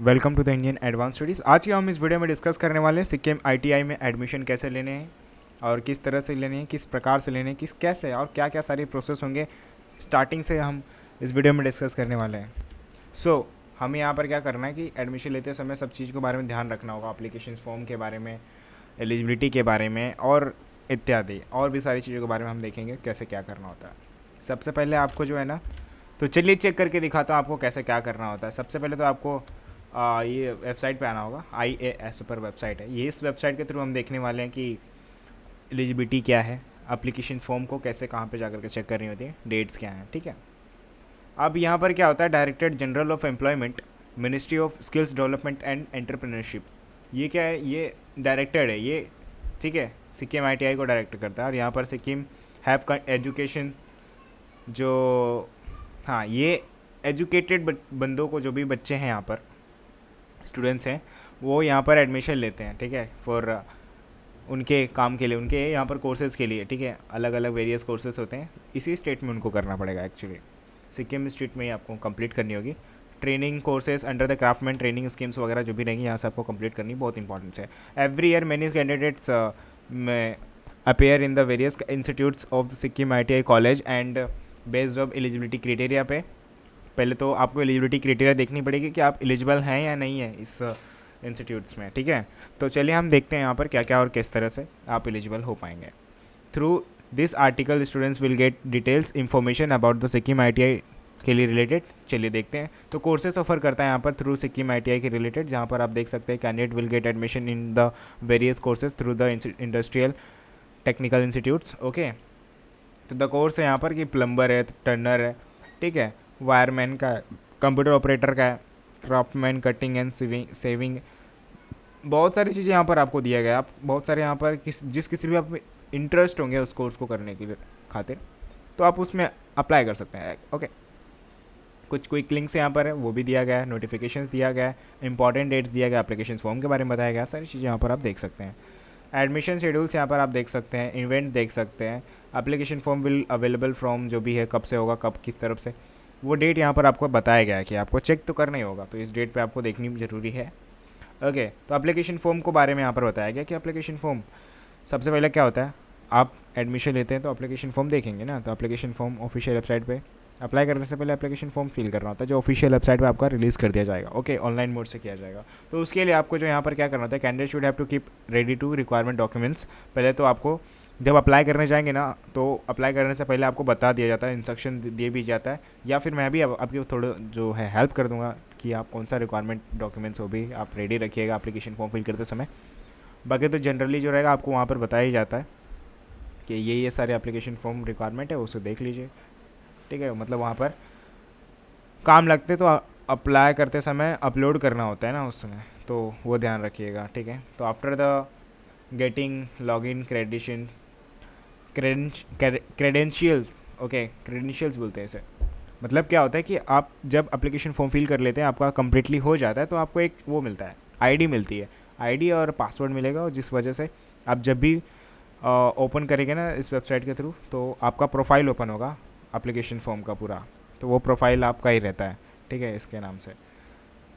Welcome to the Indian advance studies. आज की हम इस वीडियो में डिस्कस करने वाले हैं सिक्किम आईटीआई में एडमिशन कैसे लेने हैं और किस तरह से लेने हैं, किस प्रकार से लेने हैं, किस कैसे और क्या क्या सारी प्रोसेस होंगे, स्टार्टिंग से हम इस वीडियो में डिस्कस करने वाले हैं। हमें यहाँ पर क्या करना है कि एडमिशन लेते समय सब चीज़ के बारे में ध्यान रखना होगा, अप्लीकेशन फॉर्म के बारे में, एलिजिबिलिटी के बारे में और इत्यादि और भी सारी चीज़ों के बारे में हम देखेंगे कैसे क्या करना होता है। सबसे पहले आपको जो है ना, तो चलिए चेक करके दिखाता हूँ आपको कैसे क्या करना होता है। सबसे पहले तो आपको ये वेबसाइट पे आना होगा। IAS पर वेबसाइट है ये, इस वेबसाइट के थ्रू हम देखने वाले हैं कि एलिजिबिलिटी क्या है, एप्लीकेशन फॉर्म को कैसे कहाँ पे जाकर के चेक करनी होती है, डेट्स क्या हैं। ठीक है, अब यहाँ पर क्या होता है, directorate general of employment, ministry of skills development and entrepreneurship, ये क्या है, ये डायरेक्टेड है ये। ठीक है, सिक्किम ITI को डायरेक्ट करता है। और यहाँ पर सिक्किम हैव एजुकेशन, जो हाँ ये एजुकेटेड बंदों को, जो भी बच्चे हैं यहाँ पर स्टूडेंट्स हैं, वो यहाँ पर एडमिशन लेते हैं। ठीक है, फॉर उनके काम के लिए, उनके यहाँ पर कोर्सेज़ के लिए। ठीक है, अलग अलग वेरियस कोर्सेज होते हैं, इसी स्टेट में उनको करना पड़ेगा। एक्चुअली सिक्किम स्टेट में ही आपको कंप्लीट करनी होगी। Training courses under the craftsman training schemes वगैरह जो भी रहेंगी, यहाँ से आपको कंप्लीट करनी बहुत इंपॉर्टेंट है। एवरी ईयर मैनी कैंडिडेट्स में appear in the various institutes of the Sikkim ITI college and based of eligibility criteria पे। पहले तो आपको एलिजिबिलिटी क्राइटेरिया देखनी पड़ेगी कि आप एलिजिबल हैं या नहीं है इस इंस्टीट्यूट्स में। ठीक है, तो चलिए हम देखते हैं यहाँ पर क्या क्या और किस तरह से आप एलिजिबल हो पाएंगे। Through this article students will get details information about the Sikkim ITI के लिए रिलेटेड। चलिए देखते हैं। तो कोर्सेज ऑफर करता है यहाँ पर थ्रू सिक्किम ITI के रिलेटेड, जहाँ पर आप देख सकते हैं candidate will get admission in the various courses through the industrial technical institutes. Okay, तो द कोर्स है यहाँ पर कि प्लम्बर है, टर्नर है, ठीक है, वायरमैन का है, कंप्यूटर ऑपरेटर का है, क्राफ्टमैन, कटिंग एंड सेविंग, बहुत सारी चीज़ें यहाँ पर आपको दिया गया है। आप बहुत सारे यहाँ पर जिस किसी भी आप इंटरेस्ट होंगे उस कोर्स को करने के लिए खातिर, तो आप उसमें अप्लाई कर सकते हैं। ओके, कुछ क्विक लिंक्स यहाँ पर है, वो भी दिया गया है, नोटिफिकेशंस दिया गया है, इंपॉर्टेंट डेट्स दिया गया, एप्लीकेशन फॉर्म के बारे में बताया गया, सारी चीज़ें यहाँ पर आप देख सकते हैं। एडमिशन शेड्यूल्स यहाँ पर आप देख सकते हैं, इवेंट देख सकते हैं, application form will available from, जो भी है कब से होगा, कब किस तरफ से, वो डेट यहाँ पर आपको बताया गया है कि आपको चेक तो करना ही होगा, तो इस डेट पे आपको देखनी ज़रूरी है। ओके, तो एप्लीकेशन फॉर्म को बारे में यहाँ पर बताया गया कि एप्लीकेशन फॉर्म सबसे पहले क्या होता है, आप एडमिशन लेते हैं तो एप्लीकेशन फॉर्म देखेंगे ना, तो एप्लीकेशन फॉर्म ऑफिशियल वेबसाइट पे अप्लाई करने से पहले एप्लीकेशन फॉर्म फिल करना होता है, जो ऑफिशियल वेबसाइट पे आपका रिलीज़ कर दिया जाएगा। ओके, ऑनलाइन मोड से किया जाएगा। तो उसके लिए आपको जो यहाँ पर क्या करना होता है, candidate should have to keep ready to requirement documents. पहले तो आपको जब अप्लाई करने जाएंगे ना, तो अप्लाई करने से पहले आपको बता दिया जाता है, इंस्ट्रक्शन दिए भी जाता है, या फिर मैं भी आपकी थोड़ा जो है हेल्प कर दूंगा कि आप कौन सा रिक्वायरमेंट डॉक्यूमेंट्स हो भी आप रेडी रखिएगा एप्लीकेशन फॉर्म फिल करते समय। बाकी तो जनरली जो रहेगा आपको वहाँ पर बताया ही जाता है कि ये सारे एप्लीकेशन फॉर्म रिक्वायरमेंट है, उसे देख लीजिए। ठीक है, मतलब वहाँ पर काम लगते तो अप्लाई करते समय अपलोड करना होता है ना उस समय, तो वो ध्यान रखिएगा। ठीक है, तो after the getting login credentials, okay, credentials बोलते हैं इसे। मतलब क्या होता है कि आप जब एप्लीकेशन फॉर्म फिल कर लेते हैं, आपका कम्प्लीटली हो जाता है, तो आपको एक वो मिलता है, आईडी मिलती है, आईडी और पासवर्ड मिलेगा, और जिस वजह से आप जब भी ओपन करेंगे ना इस वेबसाइट के थ्रू, तो आपका प्रोफाइल ओपन होगा एप्लीकेशन फॉर्म का पूरा, तो वो प्रोफाइल आपका ही रहता है। ठीक है, इसके नाम से,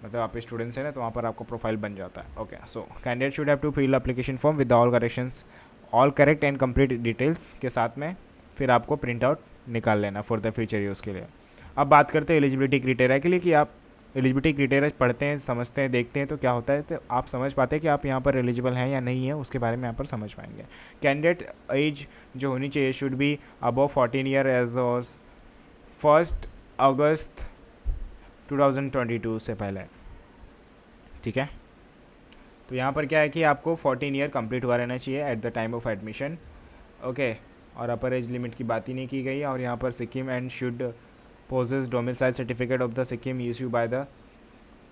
मतलब आप स्टूडेंट्स हैं ना, तो वहाँ पर आपको प्रोफाइल बन जाता है। Okay, so candidate should have to fill application form with all corrections, all correct and complete details के साथ में, फिर आपको प्रिंट आउट निकाल लेना फॉर द फ्यूचर यूज़ के लिए। अब बात करते हैं एलिजिबिलिटी क्राइटेरिया के लिए, कि आप एलिजिबिलिटी क्राइटेरिया पढ़ते हैं, समझते हैं, देखते हैं, तो क्या होता है, तो आप समझ पाते हैं कि आप यहाँ पर एलिजिबल हैं या नहीं है, उसके बारे में यहाँ पर समझ पाएंगे। कैंडिडेट एज जो होनी चाहिए should be above 14 year age of 1 अगस्त 2022 से पहले। ठीक है, तो यहाँ पर क्या है कि आपको 14 ईयर कंप्लीट हुआ रहना चाहिए at the time of admission. Okay, और अपर एज लिमिट की बात ही नहीं की गई है। और यहाँ पर Sikkim and should possess domicile certificate of the Sikkim issue by the,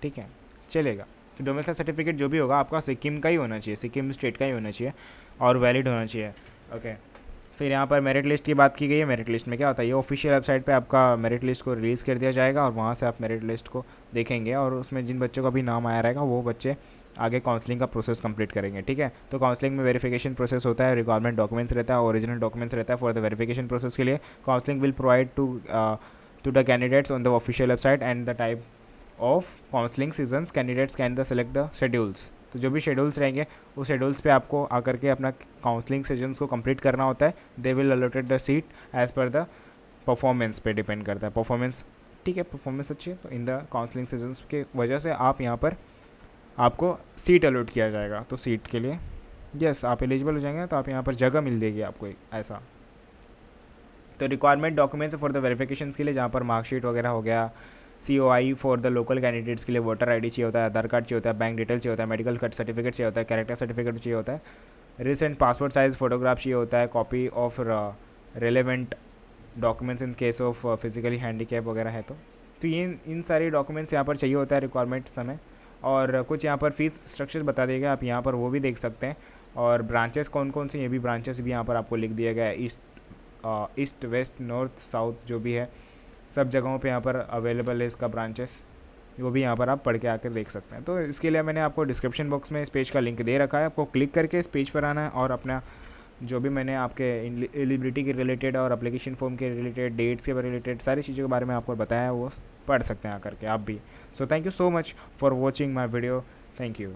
ठीक है, चलेगा। तो डोमिसाइल सर्टिफिकेट जो भी होगा आपका सिक्किम का ही होना चाहिए, सिक्किम स्टेट का ही होना चाहिए और वैलिड होना चाहिए। ओके, फिर यहाँ पर मेरिट लिस्ट की बात की गई है। मेरिट लिस्ट में क्या होता है, ये ऑफिशियल वेबसाइट पे आपका मेरिट लिस्ट को रिलीज़ कर दिया जाएगा, और वहाँ से आप मेरिट लिस्ट को देखेंगे, और उसमें जिन बच्चों का भी नाम आया रहेगा वो बच्चे आगे काउंसलिंग का प्रोसेस कंप्लीट करेंगे। ठीक है, तो काउंसलिंग में वेरिफिकेशन प्रोसेस होता है, रिक्वायरमेंट डॉक्यूमेंट्स रहता है, ओरिजिनल डॉक्यूमेंट्स रहता है फॉर द वेरिफिकेशन प्रोसेस के लिए। Counselling will provide to the candidates on the official website and the type of counselling seasons candidates can the select the schedules. तो जो भी शेड्यूल्स रहेंगे उस शेड्यूल्स पे आपको आकर के अपना काउंसलिंग सेशंस को कंप्लीट करना होता है। They will allotted the seat as per the performance पे डिपेंड करता है। परफॉर्मेंस ठीक है, परफॉर्मेंस अच्छी है तो इन द काउंसलिंग सेशंस के वजह से आप यहाँ पर आपको सीट अलॉट किया जाएगा। तो सीट के लिए यस आप एलिजिबल हो जाएंगे तो आप यहाँ पर जगह मिल देगी आपको एक ऐसा। तो requirement documents for the verification के लिए जहाँ पर मार्कशीट वगैरह हो गया, COI for the local candidates के लिए वोटर ID चाहिए होता है, आधार कार्ड चाहिए होता है, बैंक डिटेल चाहिए होता है, मेडिकल सर्टिफिकेट चाहिए होता है, कैरेक्टर सर्टिफिकेट चाहिए होता है, रिसेंट पासपोर्ट साइज फोटोग्राफ चाहिए होता है, copy of relevant documents in case of physically handicap वगैरह है तो ये इन सारे डॉक्यूमेंट्स यहाँ पर चाहिए होता है रिक्वायरमेंट समय। और कुछ यहाँ पर फीस स्ट्रक्चर बता दिया गया, आप यहाँ पर वो भी देख सकते हैं। और ब्रांचेस कौन कौन से, ये भी ब्रांचेस भी यहाँ पर आपको लिख दिया गया है। ईस्ट वेस्ट नॉर्थ साउथ जो भी है सब जगहों पे यहाँ पर अवेलेबल है इसका ब्रांचेस, वो भी यहाँ पर आप पढ़ के आकर देख सकते हैं। तो इसके लिए मैंने आपको डिस्क्रिप्शन बॉक्स में इस पेज का लिंक दे रखा है, आपको क्लिक करके इस पेज पर आना है और अपना जो भी मैंने आपके एलिजिबिलिटी के रिलेटेड और एप्लीकेशन फॉर्म के रिलेटेड, डेट्स के रिलेटेड सारी चीज़ों के बारे में आपको बताया है, वो पढ़ सकते हैं आकर के आप भी। So thank you so much for watching my video, thank you.